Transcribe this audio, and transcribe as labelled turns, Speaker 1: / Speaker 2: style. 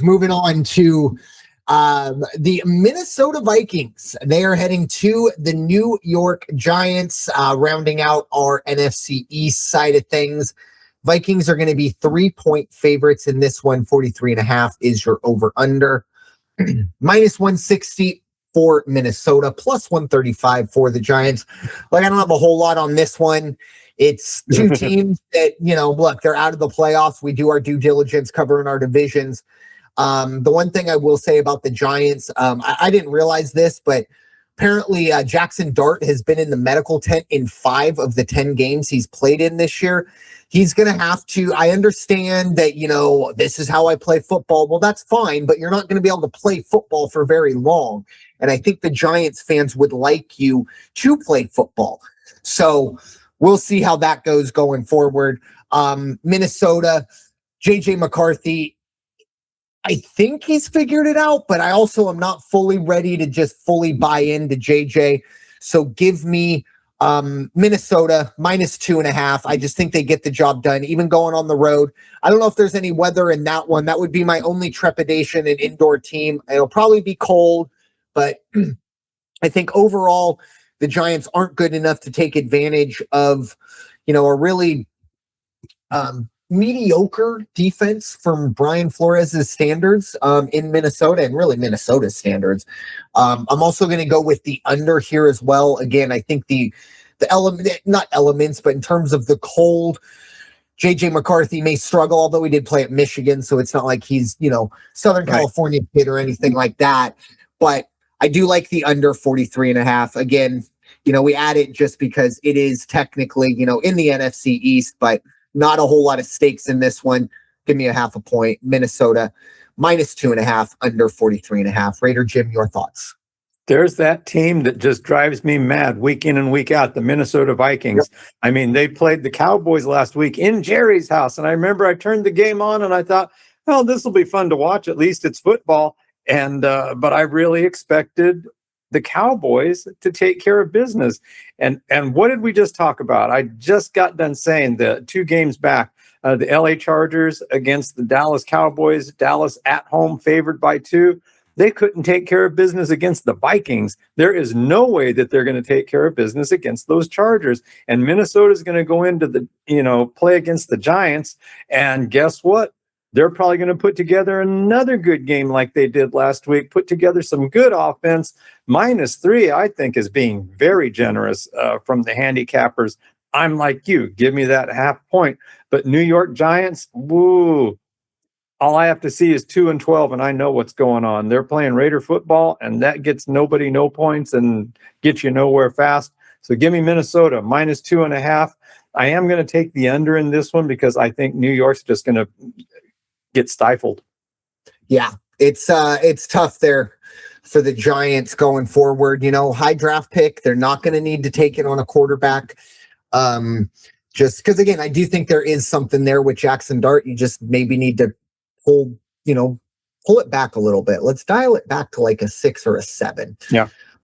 Speaker 1: Moving on to the Minnesota Vikings. They are heading to the New York Giants, rounding out our NFC East side of things. Vikings are going to be 3-point favorites in this one. 43.5 is your over-under. Minus 160 for Minnesota, plus 135 for the Giants. Like, I don't have a whole lot on this one. It's two teams that, look, they're out of the playoffs. We do our due diligence covering our divisions. The one thing I will say about the Giants, I didn't realize this, but apparently Jaxon Dart has been in the medical tent in 5 of the 10 games he's played in this year. He's going to have to, I understand that, this is how I play football. Well, that's fine, but you're not going to be able to play football for very long. And I think the Giants fans would like you to play football. So we'll see how that goes going forward. Minnesota, JJ McCarthy, I think he's figured it out, but I also am not fully ready to just fully buy into JJ. So give me Minnesota minus 2.5. I just think they get the job done, even going on the road. I don't know if there's any weather in that one. That would be my only trepidation, an indoor team. It'll probably be cold, but I think overall the Giants aren't good enough to take advantage of, a really mediocre defense from Brian Flores' standards in Minnesota, and really Minnesota's standards. I'm also going to go with the under here as well. Again, I think the not elements, but in terms of the cold, JJ McCarthy may struggle, although he did play at Michigan, so it's not like he's, Southern California kid or anything like that. But I do like the under 43.5. Again, we add it just because it is technically, in the NFC East, but not a whole lot of stakes in this one. Give me a 0.5 point. Minnesota minus 2.5, under 43.5. Raider Jim, your thoughts?
Speaker 2: There's that team that just drives me mad week in and week out, the Minnesota Vikings. Yep. I mean, they played the Cowboys last week in Jerry's house, and I remember I turned the game on and I thought, well, this will be fun to watch. At least it's football. And but I really expected the Cowboys to take care of business. And what did we just talk about? I just got done saying the 2 games back, the LA Chargers against the Dallas Cowboys, Dallas at home favored by 2. They couldn't take care of business against the Vikings. There is no way that they're going to take care of business against those Chargers. And Minnesota's going to go into the, play against the Giants. And guess what? They're probably going to put together another good game like they did last week, put together some good offense. -3, I think, is being very generous from the handicappers. I'm like you. Give me that 0.5 point. But New York Giants, woo. All I have to see is 2-12, and I know what's going on. They're playing Raider football, and that gets nobody no points and gets you nowhere fast. So give me Minnesota, minus 2.5. I am going to take the under in this one because I think New York's just going to get stifled. Yeah,
Speaker 1: it's tough there for the Giants going forward. High draft pick. They're not going to need to take it on a quarterback. Just because, again, I do think there is something there with Jaxon Dart. You just maybe need to pull it back a little bit. Let's dial it back to like a 6 or a 7.
Speaker 2: Yeah.